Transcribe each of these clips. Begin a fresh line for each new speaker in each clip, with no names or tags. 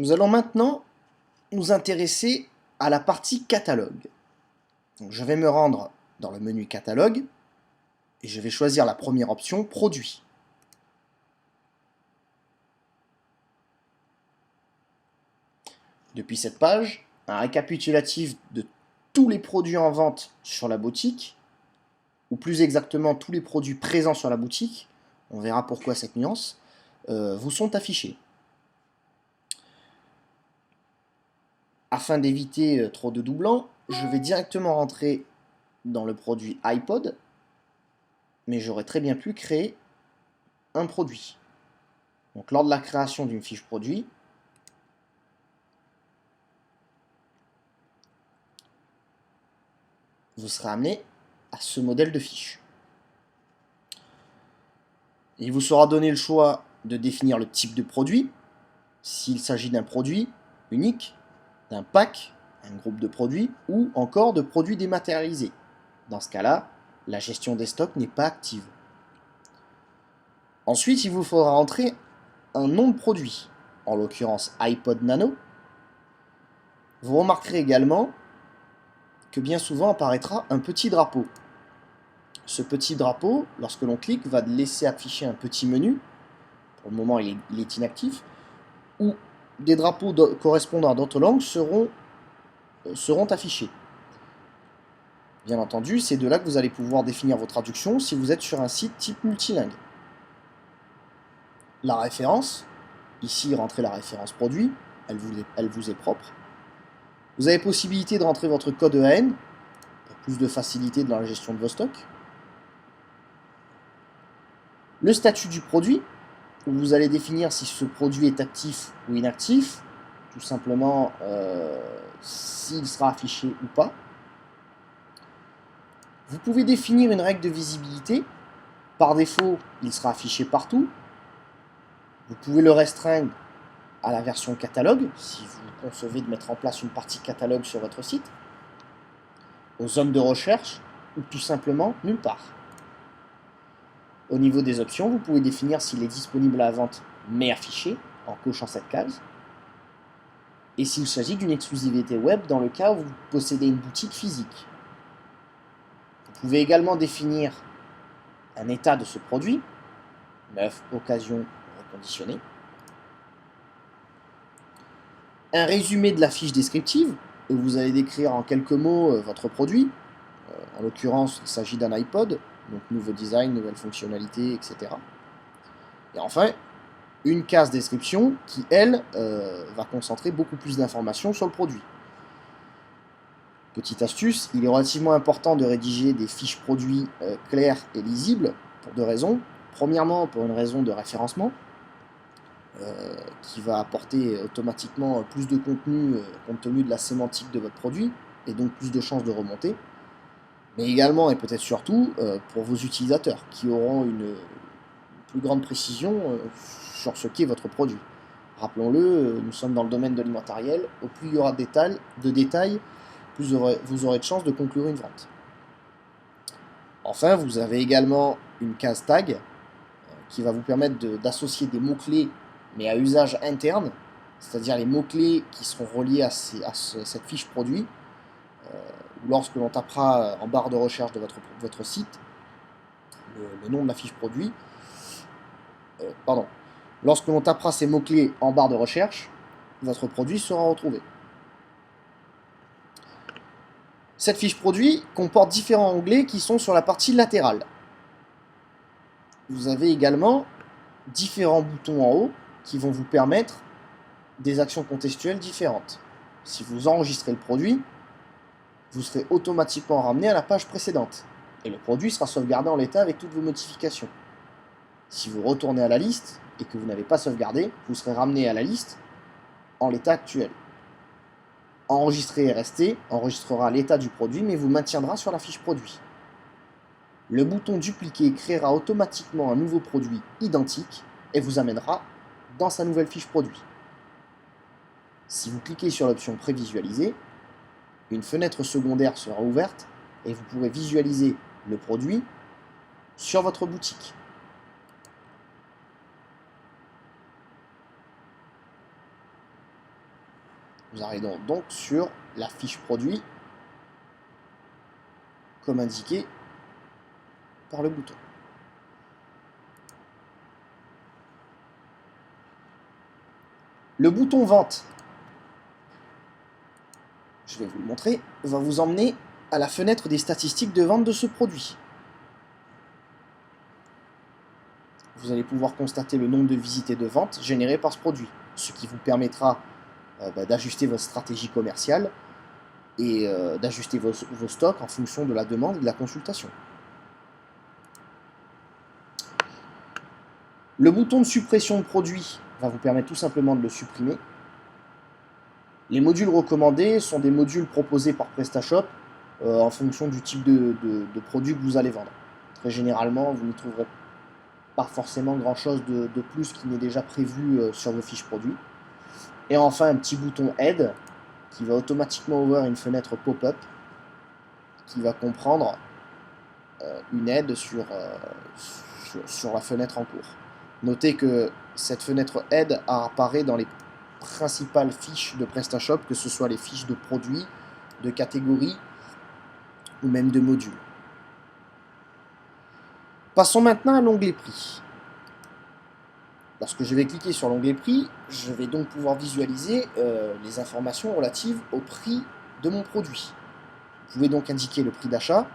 Nous allons maintenant nous intéresser à la partie catalogue. Donc, je vais me rendre dans le menu catalogue et je vais choisir la première option, produit. Depuis cette page, un récapitulatif de tous les produits en vente sur la boutique, ou plus exactement tous les produits présents sur la boutique, on verra pourquoi cette nuance, vous sont affichés. Afin d'éviter trop de doublons, je vais directement rentrer dans le produit iPod, mais j'aurais très bien pu créer un produit. Donc lors de la création d'une fiche produit, vous serez amené à ce modèle de fiche. Il vous sera donné le choix de définir le type de produit, s'il s'agit d'un produit unique, d'un pack, un groupe de produits, ou encore de produits dématérialisés. Dans ce cas-là, la gestion des stocks n'est pas active. Ensuite, il vous faudra entrer un nom de produit, en l'occurrence iPod Nano. Vous remarquerez également que bien souvent apparaîtra un petit drapeau. Ce petit drapeau, lorsque l'on clique, va laisser afficher un petit menu. Pour le moment, il est inactif. Où des drapeaux correspondant à d'autres langues seront affichés. Bien entendu, c'est de là que vous allez pouvoir définir vos traductions si vous êtes sur un site type multilingue. La référence, ici rentrez la référence produit, elle vous est propre. Vous avez possibilité de rentrer votre code EAN pour plus de facilité dans la gestion de vos stocks. Le statut du produit, où vous allez définir si ce produit est actif ou inactif, tout simplement s'il sera affiché ou pas. Vous pouvez définir une règle de visibilité. Par défaut, il sera affiché partout. Vous pouvez le restreindre à la version catalogue, si vous concevez de mettre en place une partie catalogue sur votre site, aux zones de recherche, ou tout simplement nulle part. Au niveau des options, vous pouvez définir s'il est disponible à la vente mais affiché, en cochant cette case, et s'il s'agit d'une exclusivité web dans le cas où vous possédez une boutique physique. Vous pouvez également définir un état de ce produit, neuf, occasion, reconditionné, un résumé de la fiche descriptive, où vous allez décrire en quelques mots votre produit. En l'occurrence, il s'agit d'un iPod, donc nouveau design, nouvelle fonctionnalité, etc. Et enfin, une case description qui, elle, va concentrer beaucoup plus d'informations sur le produit. Petite astuce, il est relativement important de rédiger des fiches produits claires et lisibles pour deux raisons. Premièrement, pour une raison de référencement, qui va apporter automatiquement plus de contenu compte tenu de la sémantique de votre produit, et donc plus de chances de remonter. Mais également, et peut-être surtout, pour vos utilisateurs, qui auront une plus grande précision sur ce qu'est votre produit. Rappelons-le, nous sommes dans le domaine de l'immatériel, au plus il y aura de détails, plus vous aurez de chances de conclure une vente. Enfin, vous avez également une case tag qui va vous permettre d'associer des mots-clés, mais à usage interne, c'est-à-dire les mots-clés qui seront reliés à cette fiche produit, ou lorsque l'on tapera en barre de recherche de votre site le nom de la fiche produit, lorsque l'on tapera ces mots-clés en barre de recherche, votre produit sera retrouvé. Cette fiche produit comporte différents onglets qui sont sur la partie latérale. Vous avez également différents boutons en haut qui vont vous permettre des actions contextuelles différentes. Si vous enregistrez le produit, vous serez automatiquement ramené à la page précédente et le produit sera sauvegardé en l'état avec toutes vos modifications. Si vous retournez à la liste et que vous n'avez pas sauvegardé, vous serez ramené à la liste en l'état actuel. Enregistrer et rester enregistrera l'état du produit mais vous maintiendra sur la fiche produit. Le bouton dupliquer créera automatiquement un nouveau produit identique et vous amènera dans sa nouvelle fiche produit. Si vous cliquez sur l'option prévisualiser, une fenêtre secondaire sera ouverte et vous pourrez visualiser le produit sur votre boutique. Nous arrivons donc sur la fiche produit, comme indiqué par le bouton. Le bouton vente, je vais vous le montrer, va vous emmener à la fenêtre des statistiques de vente de ce produit. Vous allez pouvoir constater le nombre de visites et de ventes générées par ce produit, ce qui vous permettra d'ajuster votre stratégie commerciale et d'ajuster vos stocks en fonction de la demande et de la consultation. Le bouton de suppression de produit va vous permettre tout simplement de le supprimer. Les modules recommandés sont des modules proposés par PrestaShop en fonction du type de produit que vous allez vendre. Très généralement, vous n'y trouverez pas forcément grand chose de plus qui n'est déjà prévu sur vos fiches produits. Et enfin, un petit bouton aide qui va automatiquement ouvrir une fenêtre pop-up qui va comprendre une aide sur la fenêtre en cours. Notez que cette fenêtre aide apparaît dans les principales fiches de PrestaShop, que ce soit les fiches de produits, de catégories ou même de modules. Passons maintenant à l'onglet prix. Lorsque je vais cliquer sur l'onglet prix, je vais donc pouvoir visualiser les informations relatives au prix de mon produit. Vous pouvez donc indiquer le prix d'achat,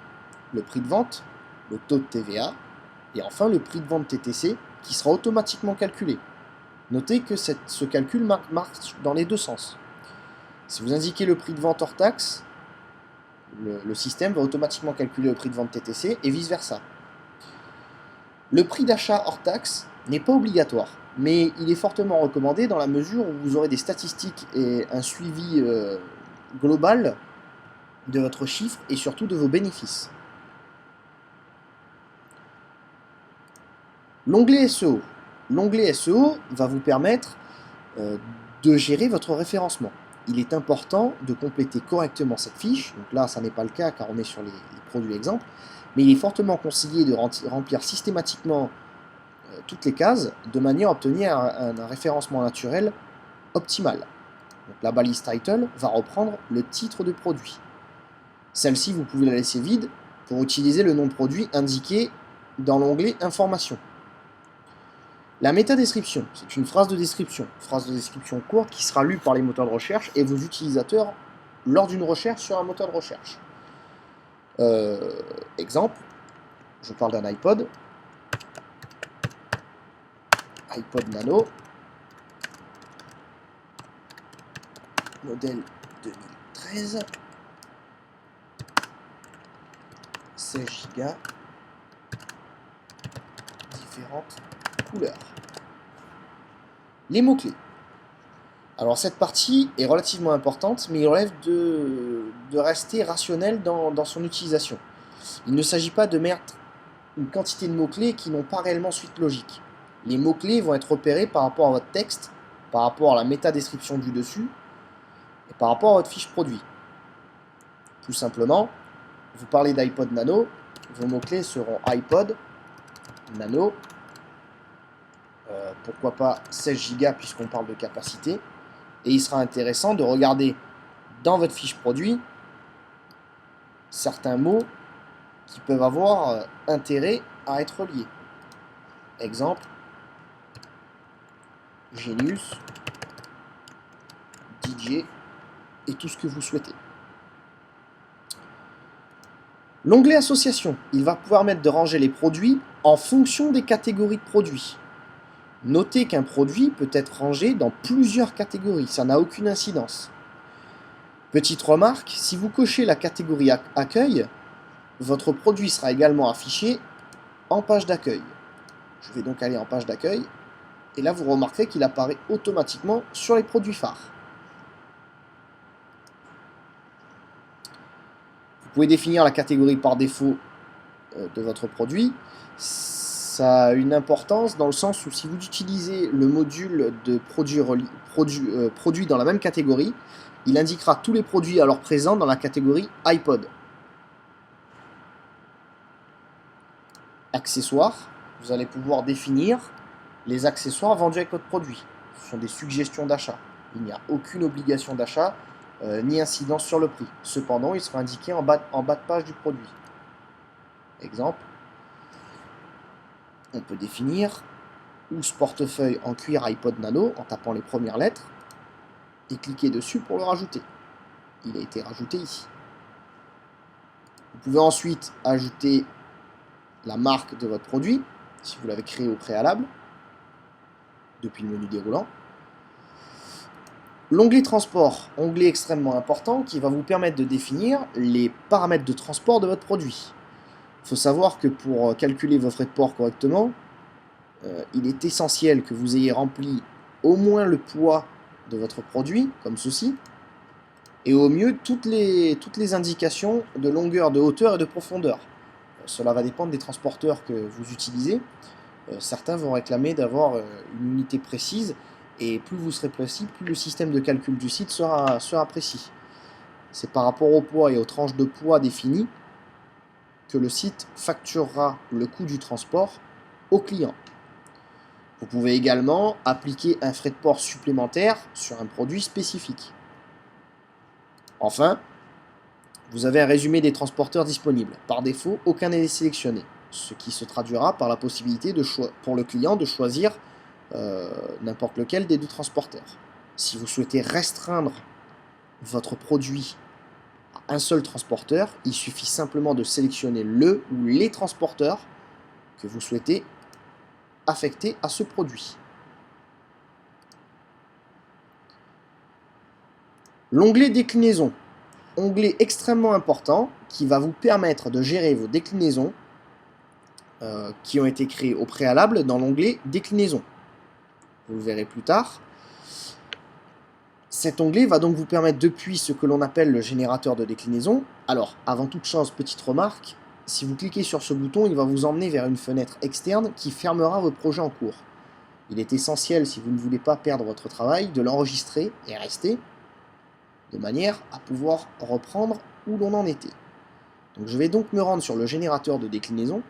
le prix de vente, le taux de TVA et enfin le prix de vente TTC qui sera automatiquement calculé. Notez que ce calcul marche dans les deux sens. Si vous indiquez le prix de vente hors taxe, le système va automatiquement calculer le prix de vente TTC et vice versa. Le prix d'achat hors taxe n'est pas obligatoire, mais il est fortement recommandé dans la mesure où vous aurez des statistiques et un suivi global de votre chiffre et surtout de vos bénéfices. L'onglet SEO. L'onglet SEO va vous permettre de gérer votre référencement. Il est important de compléter correctement cette fiche. Donc là, ça n'est pas le cas car on est sur les produits exemples. Mais il est fortement conseillé de remplir systématiquement toutes les cases de manière à obtenir un référencement naturel optimal. Donc la balise title va reprendre le titre de produit. Celle-ci, vous pouvez la laisser vide pour utiliser le nom de produit indiqué dans l'onglet information. La métadescription, c'est une phrase de description courte qui sera lue par les moteurs de recherche et vos utilisateurs lors d'une recherche sur un moteur de recherche. Exemple, je parle d'un iPod Nano, modèle 2013, 16 Go, différentes couleurs. Les mots-clés. Alors cette partie est relativement importante, mais il relève de rester rationnel dans son utilisation. Il ne s'agit pas de mettre une quantité de mots-clés qui n'ont pas réellement suite logique. Les mots-clés vont être repérés par rapport à votre texte, par rapport à la métadescription du dessus, et par rapport à votre fiche produit. Tout simplement, vous parlez d'iPod Nano, vos mots-clés seront iPod, Nano, pourquoi pas 16 Go puisqu'on parle de capacité, et il sera intéressant de regarder dans votre fiche produit certains mots qui peuvent avoir intérêt à être liés. Exemple, Genius, DJ et tout ce que vous souhaitez. L'onglet association, il va pouvoir permettre de ranger les produits en fonction des catégories de produits. Notez qu'un produit peut être rangé dans plusieurs catégories, ça n'a aucune incidence. Petite remarque, si vous cochez la catégorie accueil, votre produit sera également affiché en page d'accueil. Je vais donc aller en page d'accueil, et là vous remarquerez qu'il apparaît automatiquement sur les produits phares. Vous pouvez définir la catégorie par défaut de votre produit. Ça a une importance dans le sens où si vous utilisez le module de produits dans la même catégorie, il indiquera tous les produits alors présents dans la catégorie iPod. Accessoires, vous allez pouvoir définir les accessoires vendus avec votre produit. Ce sont des suggestions d'achat. Il n'y a aucune obligation d'achat ni incidence sur le prix. Cependant, il sera indiqué en bas de page du produit. Exemple, on peut définir housse portefeuille en cuir iPod Nano en tapant les premières lettres et cliquer dessus pour le rajouter. Il a été rajouté ici. Vous pouvez ensuite ajouter la marque de votre produit, si vous l'avez créé au préalable, depuis le menu déroulant. L'onglet transport, onglet extrêmement important qui va vous permettre de définir les paramètres de transport de votre produit. Il faut savoir que pour calculer vos frais de port correctement, il est essentiel que vous ayez rempli au moins le poids de votre produit, comme ceci, et au mieux toutes les indications de longueur, de hauteur et de profondeur. Cela va dépendre des transporteurs que vous utilisez. Certains vont réclamer d'avoir une unité précise, et plus vous serez précis, plus le système de calcul du site sera précis. C'est par rapport au poids et aux tranches de poids définies que le site facturera le coût du transport au client. Vous pouvez également appliquer un frais de port supplémentaire sur un produit spécifique. Enfin, vous avez un résumé des transporteurs disponibles. Par défaut, aucun n'est sélectionné, ce qui se traduira par la possibilité pour le client de choisir n'importe lequel des deux transporteurs. Si vous souhaitez restreindre votre produit à un seul transporteur, il suffit simplement de sélectionner le ou les transporteurs que vous souhaitez affecter à ce produit. L'onglet déclinaison, onglet extrêmement important qui va vous permettre de gérer vos déclinaisons qui ont été créées au préalable dans l'onglet déclinaison. Vous le verrez plus tard. Cet onglet va donc vous permettre depuis ce que l'on appelle le générateur de déclinaison. Alors, avant toute chose, petite remarque, si vous cliquez sur ce bouton, il va vous emmener vers une fenêtre externe qui fermera vos projets en cours. Il est essentiel, si vous ne voulez pas perdre votre travail, de l'enregistrer et rester, de manière à pouvoir reprendre où l'on en était. Donc je vais donc me rendre sur le générateur de déclinaison.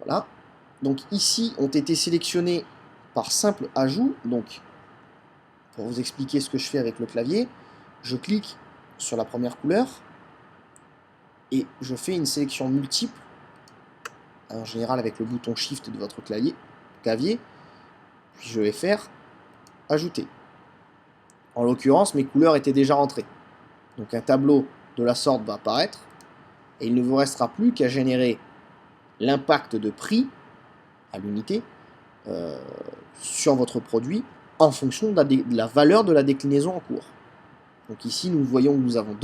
Voilà. Donc ici ont été sélectionnés par simple ajout. Donc pour vous expliquer ce que je fais avec le clavier, je clique sur la première couleur et je fais une sélection multiple, en général avec le bouton Shift de votre clavier, puis je vais faire ajouter. En l'occurrence, mes couleurs étaient déjà rentrées. Donc un tableau de la sorte va apparaître et il ne vous restera plus qu'à générer l'impact de prix à l'unité sur votre produit en fonction de la valeur de la déclinaison en cours. Donc ici, nous voyons que nous avons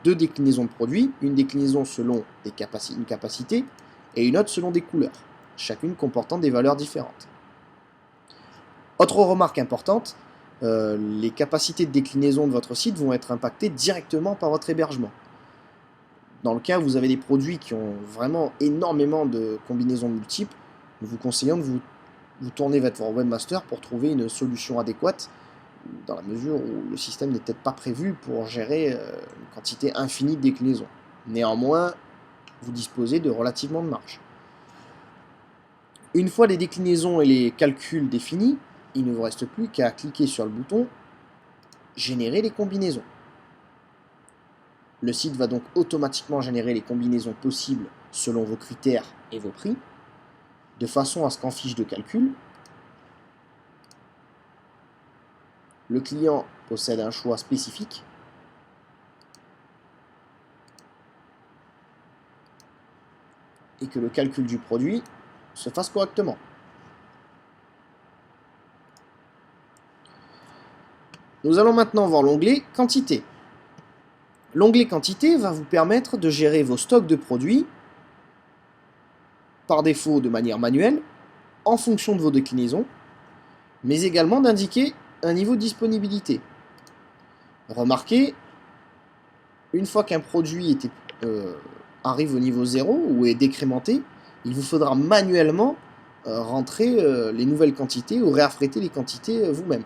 deux déclinaisons de produits, une déclinaison selon une capacité et une autre selon des couleurs, chacune comportant des valeurs différentes. Autre remarque importante, les capacités de déclinaison de votre site vont être impactées directement par votre hébergement. Dans le cas où vous avez des produits qui ont vraiment énormément de combinaisons multiples, nous vous conseillons de vous tourner vers votre webmaster pour trouver une solution adéquate, dans la mesure où le système n'est peut-être pas prévu pour gérer une quantité infinie de déclinaisons. Néanmoins, vous disposez de relativement de marge. Une fois les déclinaisons et les calculs définis, il ne vous reste plus qu'à cliquer sur le bouton « Générer les combinaisons ». Le site va donc automatiquement générer les combinaisons possibles selon vos critères et vos prix, de façon à ce qu'en fiche de calcul, le client possède un choix spécifique et que le calcul du produit se fasse correctement. Nous allons maintenant voir l'onglet Quantité. L'onglet Quantité va vous permettre de gérer vos stocks de produits, par défaut de manière manuelle, en fonction de vos déclinaisons, mais également d'indiquer un niveau de disponibilité. Remarquez, une fois qu'un produit arrive au niveau 0 ou est décrémenté, il vous faudra manuellement rentrer les nouvelles quantités ou réaffréter les quantités vous-même.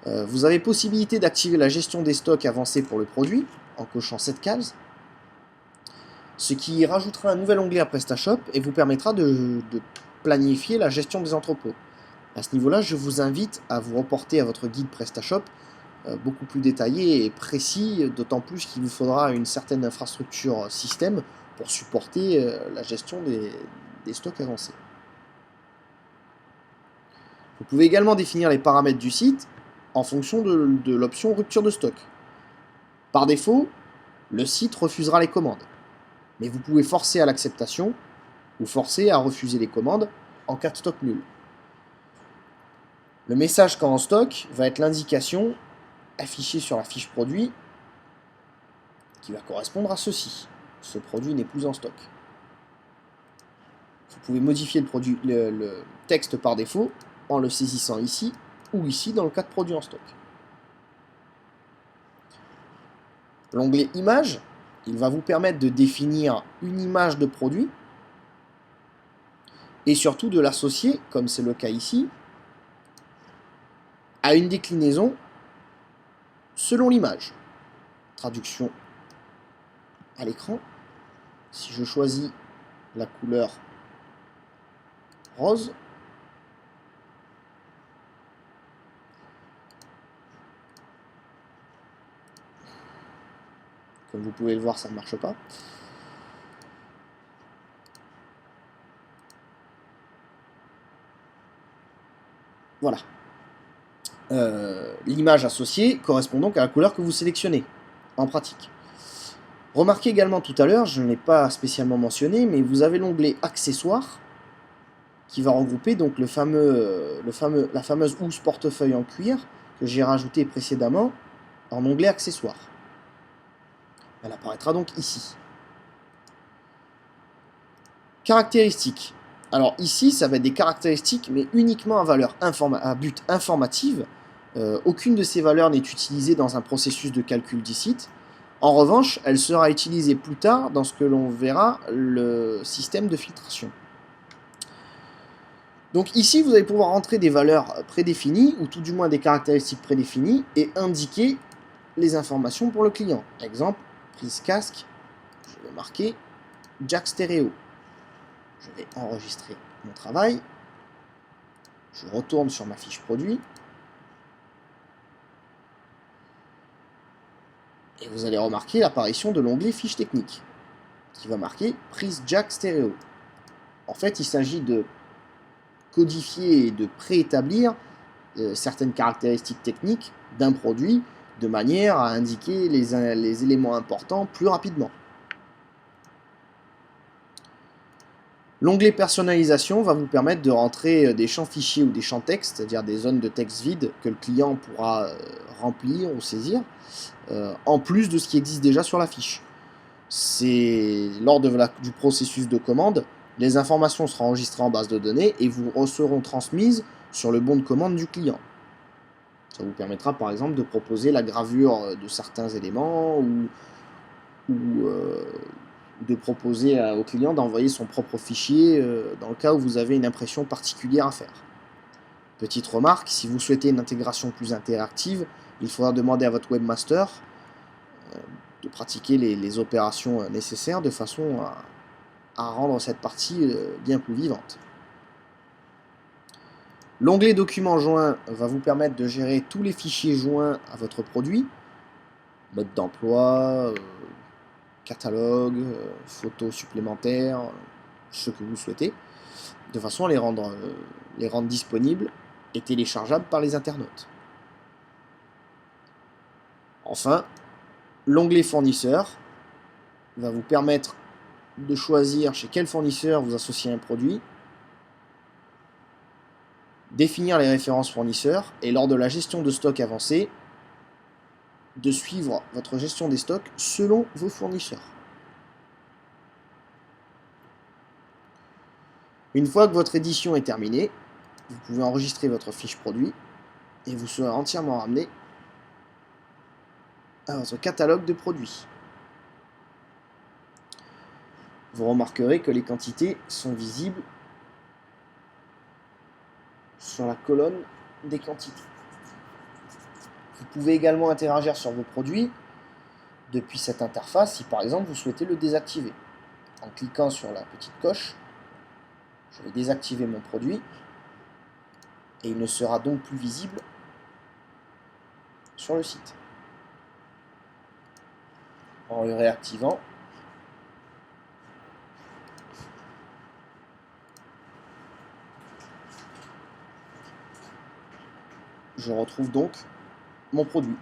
Vous avez possibilité d'activer la gestion des stocks avancés pour le produit en cochant cette case, ce qui rajoutera un nouvel onglet à PrestaShop et vous permettra de planifier la gestion des entrepôts. À ce niveau-là, je vous invite à vous reporter à votre guide PrestaShop, beaucoup plus détaillé et précis, d'autant plus qu'il vous faudra une certaine infrastructure système pour supporter la gestion des stocks avancés. Vous pouvez également définir les paramètres du site en fonction de l'option rupture de stock. Par défaut, le site refusera les commandes, mais vous pouvez forcer à l'acceptation ou forcer à refuser les commandes en cas de stock nul. Le message quand en stock va être l'indication affichée sur la fiche produit qui va correspondre à ceci. Ce produit n'est plus en stock. Vous pouvez modifier le texte par défaut en le saisissant ici ou ici dans le cas de produit en stock. L'onglet Images, il va vous permettre de définir une image de produit et surtout de l'associer, comme c'est le cas ici, à une déclinaison selon l'image. Traduction à l'écran. Si je choisis la couleur rose, comme vous pouvez le voir, ça ne marche pas. Voilà. L'image associée correspond donc à la couleur que vous sélectionnez, en pratique. Remarquez également tout à l'heure, je ne l'ai pas spécialement mentionné, mais vous avez l'onglet Accessoires, qui va regrouper donc la fameuse housse portefeuille en cuir que j'ai rajouté précédemment en onglet Accessoires. Elle apparaîtra donc ici. Caractéristiques. Alors ici, ça va être des caractéristiques, mais uniquement à but informative. Aucune de ces valeurs n'est utilisée dans un processus de calcul du site. En revanche, elle sera utilisée plus tard dans ce que l'on verra le système de filtration. Donc ici, vous allez pouvoir entrer des valeurs prédéfinies, ou tout du moins des caractéristiques prédéfinies, et indiquer les informations pour le client. Exemple, prise casque, je vais marquer jack stéréo. Je vais enregistrer mon travail. Je retourne sur ma fiche produit. Et vous allez remarquer l'apparition de l'onglet fiche technique, qui va marquer prise jack stéréo. En fait, il s'agit de codifier et de préétablir certaines caractéristiques techniques d'un produit de manière à indiquer les éléments importants plus rapidement. L'onglet personnalisation va vous permettre de rentrer des champs fichiers ou des champs texte, c'est-à-dire des zones de texte vides que le client pourra remplir ou saisir, en plus de ce qui existe déjà sur la fiche. C'est lors du processus de commande, les informations seront enregistrées en base de données et vous seront transmises sur le bon de commande du client. Ça vous permettra par exemple de proposer la gravure de certains éléments ou de proposer au client d'envoyer son propre fichier dans le cas où vous avez une impression particulière à faire. Petite remarque, si vous souhaitez une intégration plus interactive, il faudra demander à votre webmaster de pratiquer les opérations nécessaires de façon à rendre cette partie bien plus vivante. L'onglet documents joints va vous permettre de gérer tous les fichiers joints à votre produit, mode d'emploi, catalogue, photos supplémentaires, ce que vous souhaitez, de façon à les rendre disponibles et téléchargeables par les internautes. Enfin, l'onglet fournisseur va vous permettre de choisir chez quel fournisseur vous associez un produit, définir les références fournisseurs et lors de la gestion de stock avancée, de suivre votre gestion des stocks selon vos fournisseurs. Une fois que votre édition est terminée, vous pouvez enregistrer votre fiche produit et vous serez entièrement ramené à votre catalogue de produits. Vous remarquerez que les quantités sont visibles sur la colonne des quantités. Vous pouvez également interagir sur vos produits depuis cette interface si par exemple vous souhaitez le désactiver. En cliquant sur la petite coche, je vais désactiver mon produit et il ne sera donc plus visible sur le site. En le réactivant, je retrouve donc mon produit.